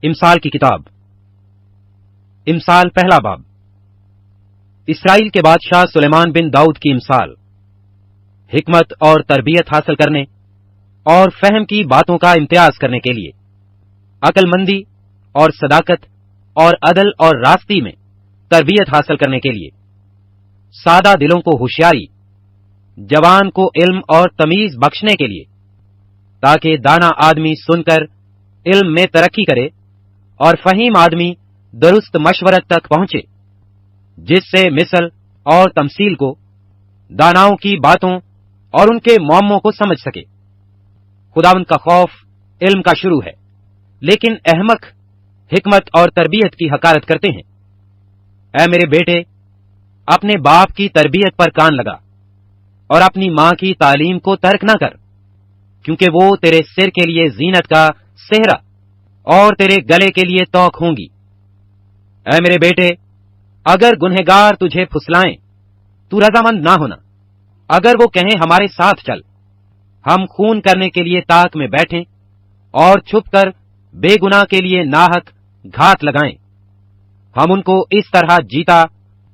امثال کی کتاب امثال پہلا باب اسرائیل کے بادشاہ سلیمان بن داؤد کی امثال حکمت اور تربیت حاصل کرنے اور فہم کی باتوں کا امتیاز کرنے کے لیے، عقل مندی اور صداقت اور عدل اور راستی میں تربیت حاصل کرنے کے لیے، سادہ دلوں کو ہوشیاری، جوان کو علم اور تمیز بخشنے کے لیے، تاکہ دانا آدمی سن کر علم میں ترقی کرے اور فہیم آدمی درست مشورت تک پہنچے، جس سے مثل اور تمثیل کو، داناؤں کی باتوں اور ان کے معموں کو سمجھ سکے۔ خداوند کا خوف علم کا شروع ہے، لیکن احمق حکمت اور تربیت کی حقارت کرتے ہیں۔ اے میرے بیٹے، اپنے باپ کی تربیت پر کان لگا اور اپنی ماں کی تعلیم کو ترک نہ کر، کیونکہ وہ تیرے سر کے لیے زینت کا سہرا اور تیرے گلے کے لیے توق ہوں گی۔ اے میرے بیٹے، اگر گنہگار تجھے پھسلائیں تو رضامند نہ ہونا۔ اگر وہ کہیں ہمارے ساتھ چل، ہم خون کرنے کے لیے طاق میں بیٹھیں اور چھپ کر بے گناہ کے لیے ناحق گھات لگائیں، ہم ان کو اس طرح جیتا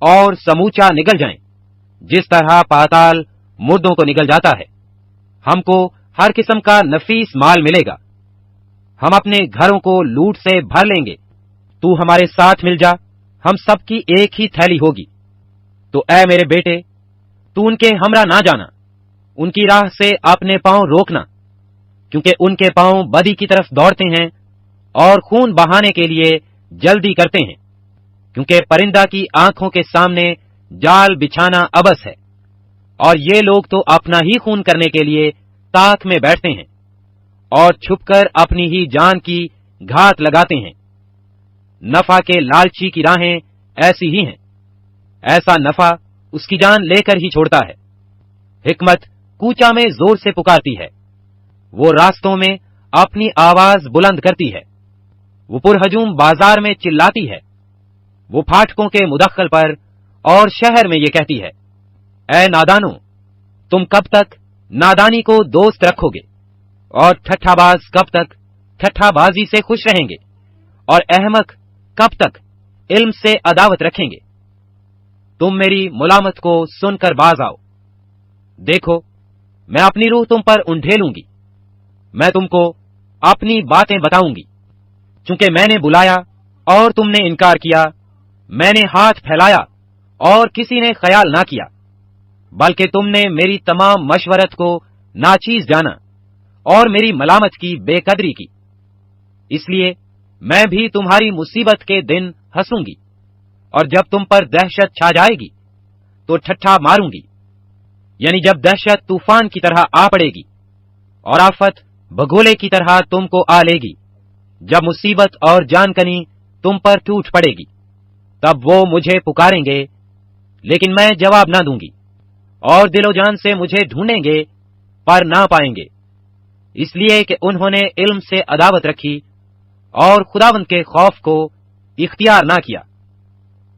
اور سموچا نگل جائیں جس طرح پاتال مردوں کو نگل جاتا ہے۔ ہم کو ہر قسم کا نفیس مال ملے گا، ہم اپنے گھروں کو لوٹ سے بھر لیں گے۔ تو ہمارے ساتھ مل جا، ہم سب کی ایک ہی تھیلی ہوگی۔ تو اے میرے بیٹے، تو ان کے ہمراہ نہ جانا، ان کی راہ سے اپنے پاؤں روکنا، کیونکہ ان کے پاؤں بدی کی طرف دوڑتے ہیں اور خون بہانے کے لیے جلدی کرتے ہیں، کیونکہ پرندہ کی آنکھوں کے سامنے جال بچھانا ابس ہے، اور یہ لوگ تو اپنا ہی خون کرنے کے لیے طاق میں بیٹھتے ہیں اور چھپ کر اپنی ہی جان کی گھات لگاتے ہیں۔ نفع کے لالچی کی راہیں ایسی ہی ہیں، ایسا نفع اس کی جان لے کر ہی چھوڑتا ہے۔ حکمت کوچا میں زور سے پکارتی ہے، وہ راستوں میں اپنی آواز بلند کرتی ہے، وہ پرہجوم بازار میں چلاتی ہے، وہ پھاٹکوں کے مدخل پر اور شہر میں یہ کہتی ہے، اے نادانو، تم کب تک نادانی کو دوست رکھو گے، اور ٹھٹھا باز کب تک ٹھٹھا بازی سے خوش رہیں گے، اور احمق کب تک علم سے عداوت رکھیں گے۔ تم میری ملامت کو سن کر باز آؤ، دیکھو میں اپنی روح تم پر انڈھیلوں گی، میں تم کو اپنی باتیں بتاؤں گی، چونکہ میں نے بلایا اور تم نے انکار کیا، میں نے ہاتھ پھیلایا اور کسی نے خیال نہ کیا، بلکہ تم نے میری تمام مشورت کو ناچیز جانا اور میری ملامت کی بے قدری کی۔ اس لیے میں بھی تمہاری مصیبت کے دن ہنسوں گی، اور جب تم پر دہشت چھا جائے گی تو ٹھٹھا ماروں گی، یعنی جب دہشت طوفان کی طرح آ پڑے گی اور آفت بگولے کی طرح تم کو آ لے گی، جب مصیبت اور جان کنی تم پر ٹوٹ پڑے گی، تب وہ مجھے پکاریں گے لیکن میں جواب نہ دوں گی، اور دل و جان سے مجھے ڈھونڈیں گے پر نہ پائیں گے، اس لیے کہ انہوں نے علم سے عداوت رکھی اور خداوند کے خوف کو اختیار نہ کیا۔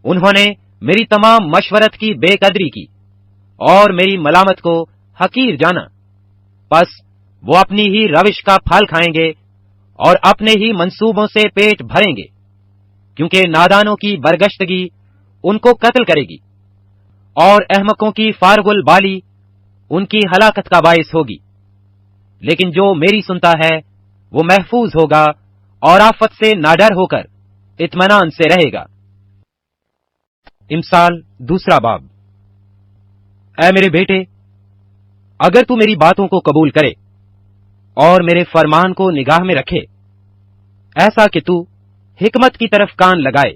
انہوں نے میری تمام مشورت کی بے قدری کی اور میری ملامت کو حقیر جانا، پس وہ اپنی ہی روش کا پھل کھائیں گے اور اپنے ہی منصوبوں سے پیٹ بھریں گے، کیونکہ نادانوں کی برگشتگی ان کو قتل کرے گی اور احمقوں کی فارغ البالی ان کی ہلاکت کا باعث ہوگی، لیکن جو میری سنتا ہے وہ محفوظ ہوگا اور آفت سے ناڈر ہو کر اطمینان سے رہے گا۔ امثال دوسرا باب اے میرے بیٹے، اگر تو میری باتوں کو قبول کرے اور میرے فرمان کو نگاہ میں رکھے، ایسا کہ تو حکمت کی طرف کان لگائے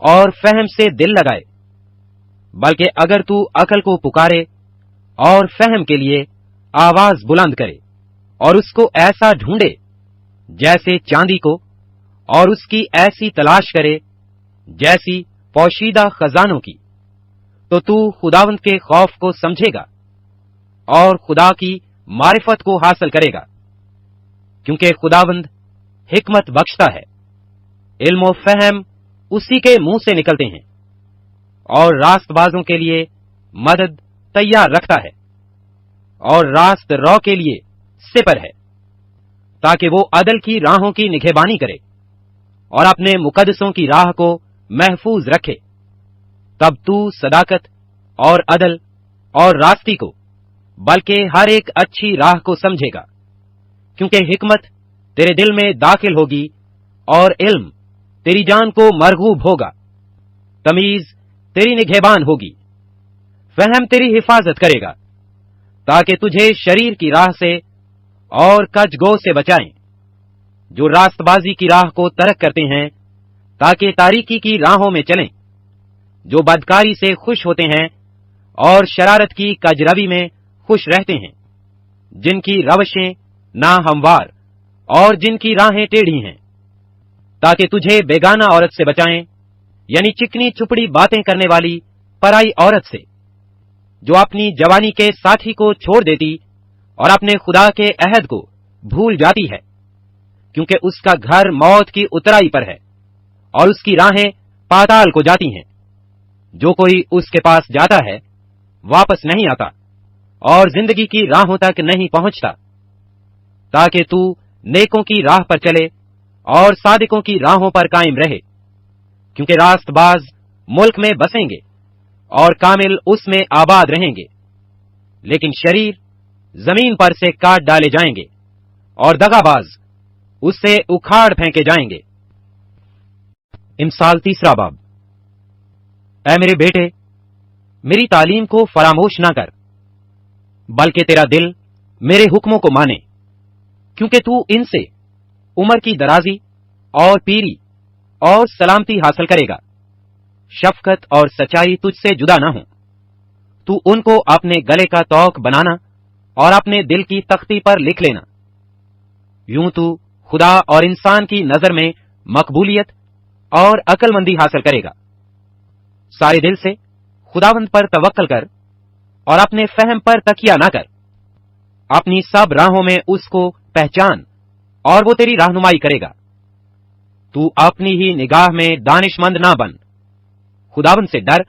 اور فہم سے دل لگائے، بلکہ اگر تو عقل کو پکارے اور فہم کے لیے آواز بلند کرے اور اس کو ایسا ڈھونڈے جیسے چاندی کو، اور اس کی ایسی تلاش کرے جیسی پوشیدہ خزانوں کی، تو خداوند کے خوف کو سمجھے گا اور خدا کی معرفت کو حاصل کرے گا، کیونکہ خداوند حکمت بخشتا ہے، علم و فہم اسی کے منہ سے نکلتے ہیں، اور راست بازوں کے لیے مدد تیار رکھتا ہے، اور راست رو کے لیے سپر ہے، تاکہ وہ عدل کی راہوں کی نگہبانی کرے اور اپنے مقدسوں کی راہ کو محفوظ رکھے، تب تو صداقت اور عدل اور راستی کو، بلکہ ہر ایک اچھی راہ کو سمجھے گا، کیونکہ حکمت تیرے دل میں داخل ہوگی اور علم تیری جان کو مرغوب ہوگا، تمیز تیری نگہبان ہوگی، فہم تیری حفاظت کرے گا، تاکہ تجھے شریر کی راہ سے اور کج گو سے بچائیں، جو راست بازی کی راہ کو ترک کرتے ہیں تاکہ تاریکی کی راہوں میں چلیں، جو بدکاری سے خوش ہوتے ہیں اور شرارت کی کجروی میں خوش رہتے ہیں، جن کی روشیں ناہموار اور جن کی راہیں ٹیڑھی ہیں، تاکہ تجھے بیگانہ عورت سے بچائیں، یعنی چکنی چپڑی باتیں کرنے والی پرائی عورت سے، جو اپنی جوانی کے ساتھی کو چھوڑ دیتی اور اپنے خدا کے عہد کو بھول جاتی ہے، کیونکہ اس کا گھر موت کی اترائی پر ہے اور اس کی راہیں پاتال کو جاتی ہیں۔ جو کوئی اس کے پاس جاتا ہے واپس نہیں آتا اور زندگی کی راہوں تک نہیں پہنچتا، تاکہ تو نیکوں کی راہ پر چلے اور صادقوں کی راہوں پر قائم رہے، کیونکہ راست باز ملک میں بسیں گے اور کامل اس میں آباد رہیں گے، لیکن شریر زمین پر سے کاٹ ڈالے جائیں گے اور دغا باز اس سے اکھاڑ پھینکے جائیں گے۔ امثال 3 باب۔ اے میرے بیٹے، میری تعلیم کو فراموش نہ کر، بلکہ تیرا دل میرے حکموں کو مانے، کیونکہ تو ان سے عمر کی درازی اور پیری اور سلامتی حاصل کرے گا۔ شفقت اور سچائی تجھ سے جدا نہ ہوں، تو ان کو اپنے گلے کا توق بنانا اور اپنے دل کی تختی پر لکھ لینا، یوں تو خدا اور انسان کی نظر میں مقبولیت اور عقل مندی حاصل کرے گا۔ سارے دل سے خداوند پر توکل کر اور اپنے فہم پر تکیہ نہ کر، اپنی سب راہوں میں اس کو پہچان اور وہ تیری رہنمائی کرے گا۔ تو اپنی ہی نگاہ میں دانش مند نہ بن، خداوند سے ڈر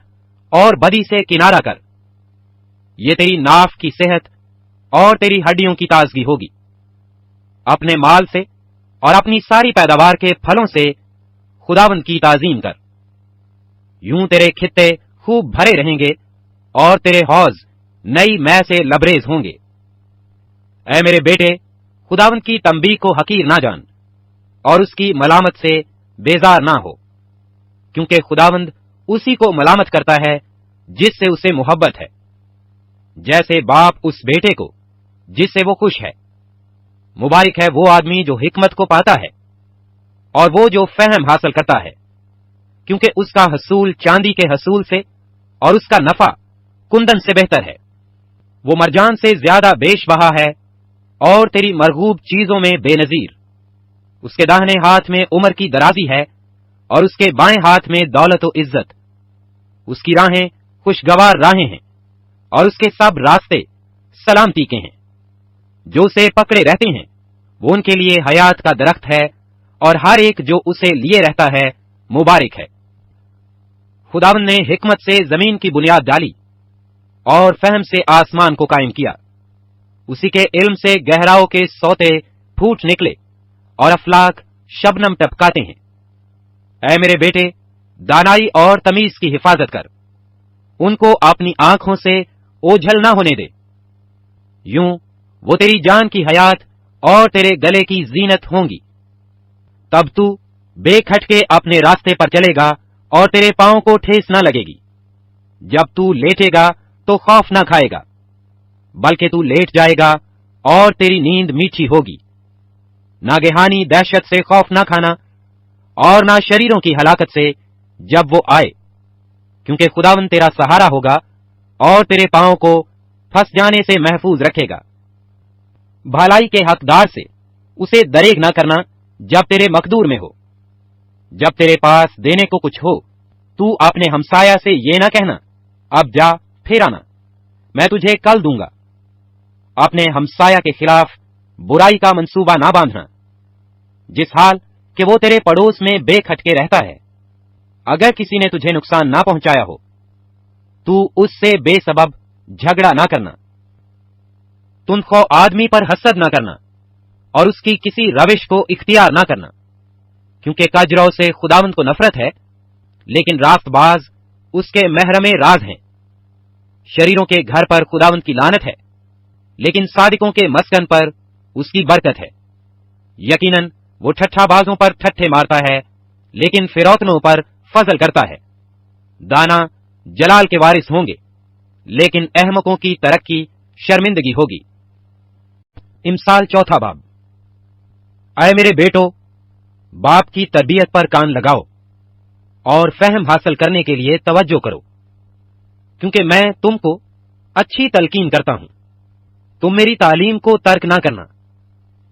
اور بدی سے کنارہ کر، یہ تیری ناف کی صحت اور تیری ہڈیوں کی تازگی ہوگی۔ اپنے مال سے اور اپنی ساری پیداوار کے پھلوں سے خداوند کی تعظیم کر، یوں تیرے خطے خوب بھرے رہیں گے اور تیرے حوض نئی مے سے لبریز ہوں گے۔ اے میرے بیٹے، خداوند کی تنبیہ کو حقیر نہ جان اور اس کی ملامت سے بیزار نہ ہو، کیونکہ خداوند اسی کو ملامت کرتا ہے جس سے اسے محبت ہے، جیسے باپ اس بیٹے کو جس سے وہ خوش ہے۔ مبارک ہے وہ آدمی جو حکمت کو پاتا ہے اور وہ جو فہم حاصل کرتا ہے، کیونکہ اس کا حصول چاندی کے حصول سے اور اس کا نفع کندن سے بہتر ہے۔ وہ مرجان سے زیادہ بیش بہا ہے اور تیری مرغوب چیزوں میں بے نظیر۔ اس کے داہنے ہاتھ میں عمر کی درازی ہے اور اس کے بائیں ہاتھ میں دولت و عزت۔ اس کی راہیں خوشگوار راہیں ہیں اور اس کے سب راستے سلامتی کے ہیں۔ جو اسے پکڑے رہتے ہیں وہ ان کے لیے حیات کا درخت ہے، اور ہر ایک جو اسے لیے رہتا ہے مبارک ہے۔ خداوند نے حکمت سے زمین کی بنیاد ڈالی اور فہم سے آسمان کو قائم کیا۔ اسی کے علم سے گہراؤں کے سوتے پھوٹ نکلے اور افلاک شبنم ٹپکاتے ہیں۔ اے میرے بیٹے، دانائی اور تمیز کی حفاظت کر، ان کو اپنی آنکھوں سے اوجھل نہ ہونے دے، یوں وہ تیری جان کی حیات اور تیرے گلے کی زینت ہوں گی۔ تب تو بے کھٹکے اپنے راستے پر چلے گا اور تیرے پاؤں کو ٹھیس نہ لگے گی۔ جب تو لیٹے گا تو خوف نہ کھائے گا، بلکہ تو لیٹ جائے گا اور تیری نیند میٹھی ہوگی۔ ناگہانی دہشت سے خوف نہ کھانا اور نہ شریروں کی ہلاکت سے جب وہ آئے، کیونکہ خداوند تیرا سہارا ہوگا اور تیرے پاؤں کو پھنس جانے سے محفوظ رکھے گا۔ بھلائی کے حقدار سے اسے دریغ نہ کرنا جب تیرے مقدور میں ہو۔ جب تیرے پاس دینے کو کچھ ہو تو اپنے ہمسایہ سے یہ نہ کہنا، اب جا پھر آنا، میں تجھے کل دوں گا۔ اپنے ہمسایہ کے خلاف برائی کا منصوبہ نہ باندھنا، جس حال کہ وہ تیرے پڑوس میں بے کھٹکے رہتا ہے۔ اگر کسی نے تجھے نقصان نہ پہنچایا ہو تو اس سے بے سبب جھگڑا نہ کرنا۔ تنخواہ آدمی پر حسد نہ کرنا اور اس کی کسی روش کو اختیار نہ کرنا، کیونکہ کجرو سے خداوند کو نفرت ہے، لیکن راست باز اس کے محرم راز ہیں۔ شریروں کے گھر پر خداوند کی لعنت ہے، لیکن صادقوں کے مسکن پر اس کی برکت ہے۔ یقیناً وہ ٹھٹھا بازوں پر ٹھٹھے مارتا ہے، لیکن فروتنوں پر فضل کرتا ہے۔ دانا جلال کے وارث ہوں گے، لیکن احمقوں کی ترقی شرمندگی ہوگی۔ امثال چوتھا باب۔ اے میرے بیٹو، باپ کی تربیت پر کان لگاؤ اور فہم حاصل کرنے کے لیے توجہ کرو، کیونکہ میں تم کو اچھی تلقین کرتا ہوں۔ تم میری تعلیم کو ترک نہ کرنا،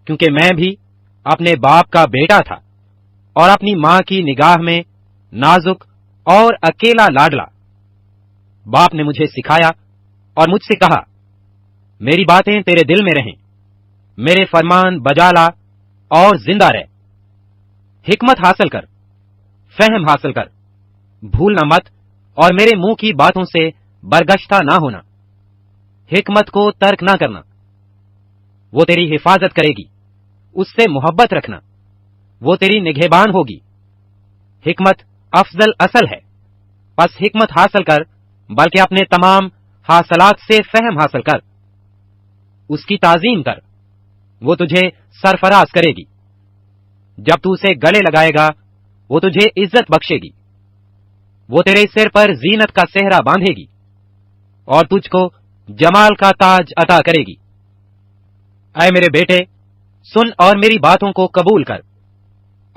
کیونکہ میں بھی اپنے باپ کا بیٹا تھا اور اپنی ماں کی نگاہ میں نازک اور اکیلا لاڈلا۔ باپ نے مجھے سکھایا اور مجھ سے کہا، میری باتیں تیرے دل میں رہیں، میرے فرمان بجا لا اور زندہ رہ۔ حکمت حاصل کر، فہم حاصل کر، بھولنا مت اور میرے منہ کی باتوں سے برگشتہ نہ ہونا۔ حکمت کو ترک نہ کرنا، وہ تیری حفاظت کرے گی، اس سے محبت رکھنا، وہ تیری نگہبان ہوگی۔ حکمت افضل اصل ہے، پس حکمت حاصل کر، بلکہ اپنے تمام حاصلات سے فہم حاصل کر۔ اس کی تعظیم کر، وہ تجھے سرفراز کرے گی۔ جب تو اسے گلے لگائے گا، وہ تجھے عزت بخشے گی۔ وہ تیرے سر پر زینت کا صحرا باندھے گی اور تجھ کو جمال کا تاج عطا کرے گی۔ اے میرے بیٹے، سن اور میری باتوں کو قبول کر،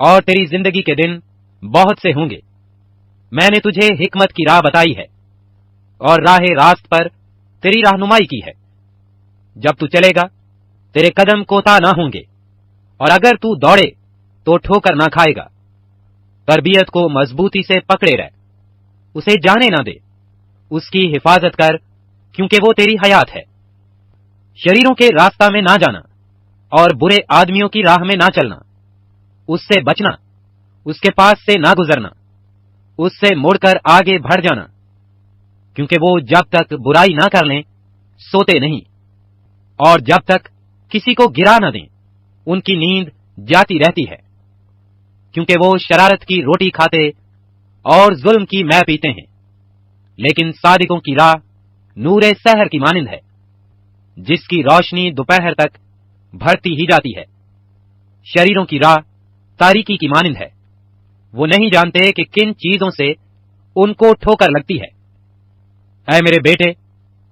اور تیری زندگی کے دن بہت سے ہوں گے۔ میں نے تجھے حکمت کی راہ بتائی ہے اور راہ راست پر تیری رہنمائی کی ہے۔ جب تو چلے گا، تیرے قدم کوتا نہ ہوں گے، اور اگر تو دوڑے تو ٹھوکر نہ کھائے گا۔ تربیت کو مضبوطی سے پکڑے رہ، اسے جانے نہ دے، اس کی حفاظت کر، کیونکہ وہ تیری حیات ہے۔ شریروں کے راستہ میں نہ جانا اور برے آدمیوں کی راہ میں نہ چلنا۔ اس سے بچنا، اس کے پاس سے نہ گزرنا، اس سے مڑ کر آگے بڑھ جانا، کیونکہ وہ جب تک برائی نہ کر لیں سوتے نہیں، اور جب تک کسی کو گرا نہ دیں ان کی نیند جاتی رہتی ہے، کیونکہ وہ شرارت کی روٹی کھاتے اور ظلم کی مے پیتے ہیں۔ لیکن صادقوں کی راہ نور سحر کی مانند ہے، جس کی روشنی دوپہر تک بڑھتی ہی جاتی ہے۔ شریروں کی راہ تاریکی کی مانند ہے، وہ نہیں جانتے کہ کن چیزوں سے ان کو ٹھوکر لگتی ہے۔ اے میرے بیٹے،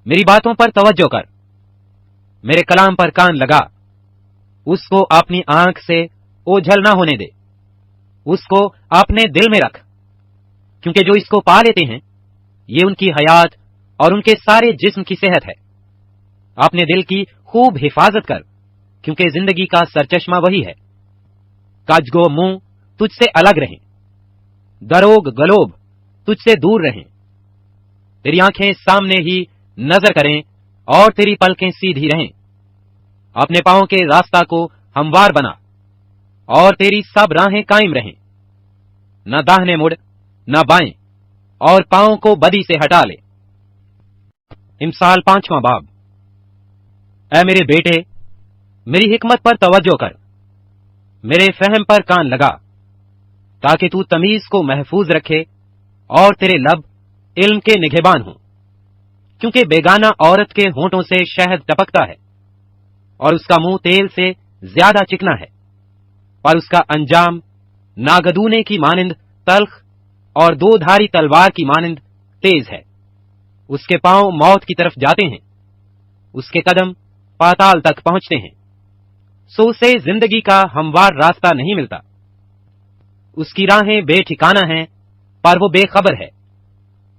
میری باتوں پر توجہ کر، میرے کلام پر کان لگا، اس کو اپنی آنکھ سے اوجھل نہ ہونے دے، اس کو اپنے دل میں رکھ، کیونکہ جو اس کو پا لیتے ہیں یہ ان کی حیات اور ان کے سارے جسم کی صحت ہے۔ اپنے دل کی خوب حفاظت کر، کیونکہ زندگی کا سرچشمہ وہی ہے۔ کجگو منہ تجھ سے الگ رہیں، دروگ گلوب تجھ سے دور رہیں۔ تیری آنکھیں سامنے ہی نظر کریں اور تیری پلکیں سیدھی رہیں۔ اپنے پاؤں کے راستہ کو ہموار بنا اور تیری سب راہیں قائم رہیں۔ نہ داہنے مڑ نہ بائیں، اور پاؤں کو بدی سے ہٹا لے۔ امثال پانچواں باب۔ اے میرے بیٹے، میری حکمت پر توجہ کر، میرے فہم پر کان لگا، تاکہ تو تمیز کو محفوظ رکھے اور تیرے لب علم کے نگہبان ہوں۔ کیونکہ بیگانہ عورت کے ہونٹوں سے شہد ٹپکتا ہے اور اس کا منہ تیل سے زیادہ چکنا ہے، پر اس کا انجام ناگدونے کی مانند تلخ اور دو دھاری تلوار کی مانند تیز ہے۔ اس کے پاؤں موت کی طرف جاتے ہیں، اس کے قدم پاتال تک پہنچتے ہیں، سو اسے زندگی کا ہموار راستہ نہیں ملتا۔ اس کی راہیں بے ٹھکانہ ہیں، پر وہ بے خبر ہے۔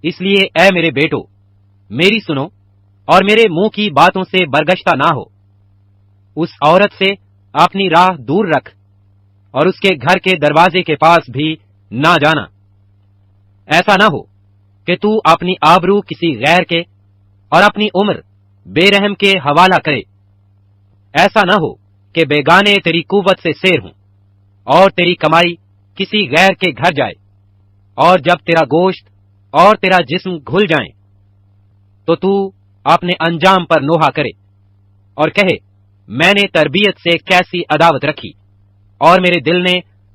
اس لیے اے میرے بیٹو، میری سنو اور میرے منہ کی باتوں سے برگشتہ نہ ہو۔ اس عورت سے اپنی راہ دور رکھ اور اس کے گھر کے دروازے کے پاس بھی نہ جانا۔ ایسا نہ ہو کہ تو اپنی آبرو کسی غیر کے اور اپنی عمر بے رحم کے حوالہ کرے۔ ایسا نہ ہو کہ بیگانے تیری قوت سے سیر ہوں اور تیری کمائی کسی غیر کے گھر جائے، اور جب تیرا گوشت اور تیرا جسم گھل جائیں تو اپنے انجام پر نوحہ کرے اور کہے، میں نے تربیت سے کیسی عداوت رکھی اور میرے دل نے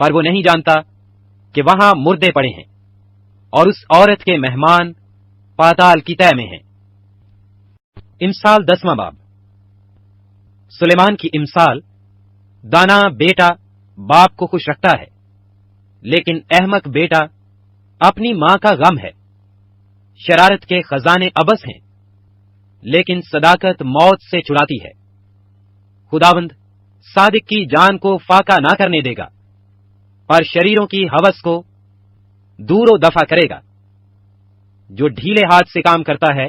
پر وہ نہیں جانتا کہ وہاں مردے پڑے ہیں اور اس عورت کے مہمان پاتال کی تہ میں ہیں۔ امثال 10واں باب۔ سلیمان کی امثال۔ دانا بیٹا باپ کو خوش رکھتا ہے، لیکن احمق بیٹا اپنی ماں کا غم ہے۔ شرارت کے خزانے ابس ہیں، لیکن صداقت موت سے چھڑاتی ہے۔ خداوند صادق کی جان کو فاقہ نہ کرنے دے گا، پر شریروں کی ہوس کو دور و دفع کرے گا۔ جو ڈھیلے ہاتھ سے کام کرتا ہے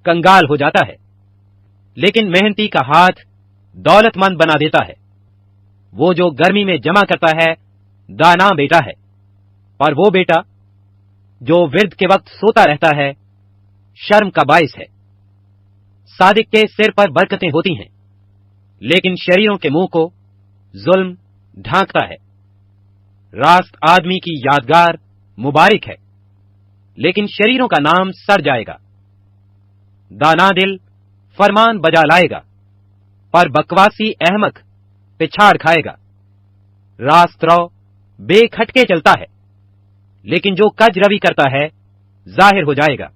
کنگال ہو جاتا ہے، لیکن محنتی کا ہاتھ دولت مند بنا دیتا ہے۔ وہ جو گرمی میں جمع کرتا ہے دانا بیٹا ہے، پر وہ بیٹا جو ورد کے وقت سوتا رہتا ہے شرم کا باعث ہے۔ صادق کے سر پر برکتیں ہوتی ہیں، لیکن شریروں کے منہ کو ظلم ڈھانکتا ہے۔ راست آدمی کی یادگار مبارک ہے، لیکن شریروں کا نام سڑ جائے گا۔ دانا دل فرمان بجا لائے گا، پر بکواسی احمق پچھاڑ کھائے گا۔ راست رو بے کھٹکے چلتا ہے، لیکن جو کج روی کرتا ہے ظاہر ہو جائے گا۔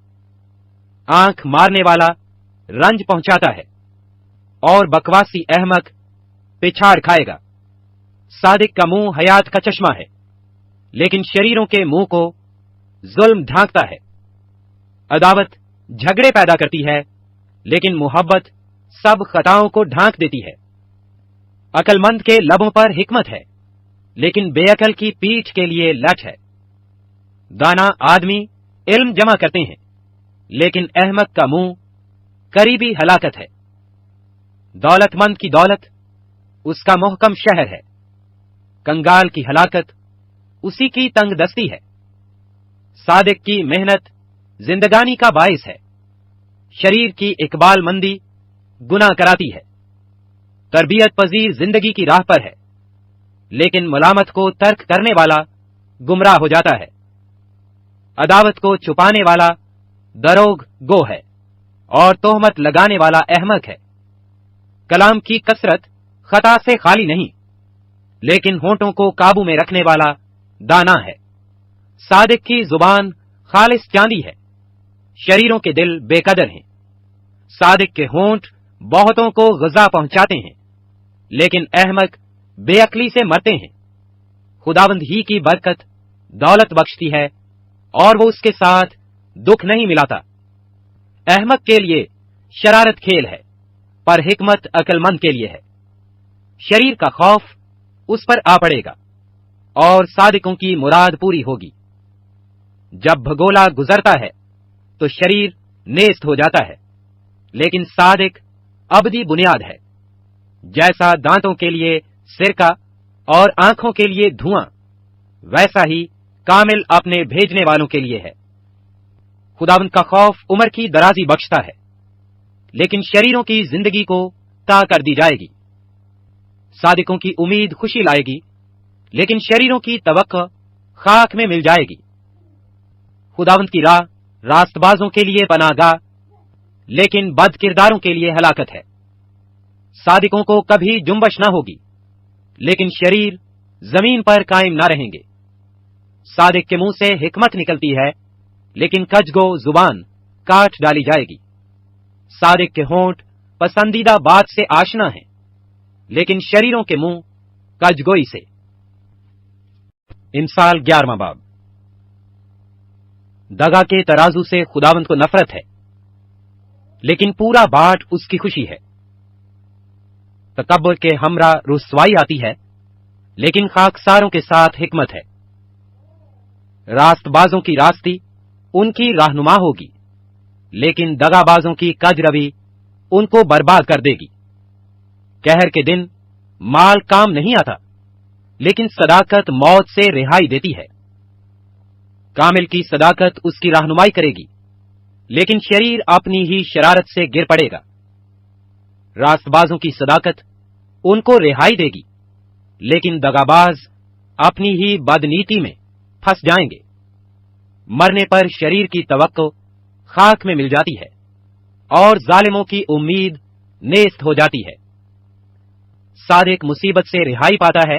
آنکھ مارنے والا رنج پہنچاتا ہے، اور بکواسی احمق پچھاڑ کھائے گا۔ صادق کا منہ حیات کا چشمہ ہے، لیکن شریروں کے منہ کو ظلم ڈھانکتا ہے۔ عداوت جھگڑے پیدا کرتی ہے، لیکن محبت سب خطاؤں کو ڈھانک دیتی ہے۔ عقل مند کے لبوں پر حکمت ہے، لیکن بے عقل کی پیٹھ کے لیے لٹ ہے۔ دانا آدمی علم جمع کرتے ہیں، لیکن احمق کا منہ قریبی ہلاکت ہے۔ دولت مند کی دولت اس کا محکم شہر ہے، کنگال کی ہلاکت اسی کی تنگ دستی ہے۔ صادق کی محنت زندگانی کا باعث ہے، شریر کی اقبال مندی گناہ کراتی ہے۔ تربیت پذیر زندگی کی راہ پر ہے، لیکن ملامت کو ترک کرنے والا گمراہ ہو جاتا ہے۔ عداوت کو چھپانے والا دروغ گو ہے، اور تہمت لگانے والا احمق ہے۔ کلام کی کثرت خطا سے خالی نہیں، لیکن ہونٹوں کو قابو میں رکھنے والا دانا ہے۔ صادق کی زبان خالص چاندی ہے، شریروں کے دل بے قدر ہیں۔ صادق کے ہونٹ بہتوں کو غذا پہنچاتے ہیں، لیکن احمق بے عقلی سے مرتے ہیں۔ خداوند ہی کی برکت دولت بخشتی ہے، اور وہ اس کے ساتھ دکھ نہیں ملاتا۔ احمق کے لیے شرارت کھیل ہے، پر حکمت عقل مند کے لیے ہے۔ شریر کا خوف اس پر آ پڑے گا، اور صادقوں کی مراد پوری ہوگی۔ جب بھگولا گزرتا ہے تو شریر نیست ہو جاتا ہے، لیکن صادق ابدی بنیاد ہے۔ جیسا دانتوں کے لیے سرکہ اور آنکھوں کے لیے دھواں، ویسا ہی کامل اپنے بھیجنے والوں کے لیے ہے۔ خداوند کا خوف عمر کی درازی بخشتا ہے، لیکن شریروں کی زندگی کو تا کر دی جائے گی۔ صادقوں کی امید خوشی لائے گی، لیکن شریروں کی توقع خاک میں مل جائے گی۔ خداوند کی راہ راست بازوں کے لیے پناہ گاہ، لیکن بد کرداروں کے لیے ہلاکت ہے۔ صادقوں کو کبھی جنبش نہ ہوگی، لیکن شریر زمین پر قائم نہ رہیں گے۔ صادق کے منہ سے حکمت نکلتی ہے، لیکن کجگو زبان کاٹ ڈالی جائے گی۔ صادق کے ہونٹ پسندیدہ بات سے آشنا ہیں، لیکن شریروں کے منہ کجگوئی سے۔ امثال 11واں باب۔ دغا کے ترازو سے خداوند کو نفرت ہے، لیکن پورا باٹ اس کی خوشی ہے۔ تکبر کے ہمراہ رسوائی آتی ہے، لیکن خاکساروں کے ساتھ حکمت ہے۔ راست بازوں کی راستی ان کی رہنما ہوگی، لیکن دغا بازوں کی کج روی ان کو برباد کر دے گی۔ قہر کے دن مال کام نہیں آتا، لیکن صداقت موت سے رہائی دیتی ہے۔ کامل کی صداقت اس کی رہنمائی کرے گی، لیکن شریر اپنی ہی شرارت سے گر پڑے گا۔ راست بازوں کی صداقت ان کو رہائی دے گی، لیکن دغاباز اپنی ہی بدنیتی میں پھنس جائیں گے۔ مرنے پر شریر کی توقع خاک میں مل جاتی ہے، اور ظالموں کی امید نیست ہو جاتی ہے۔ صادق مصیبت سے رہائی پاتا ہے،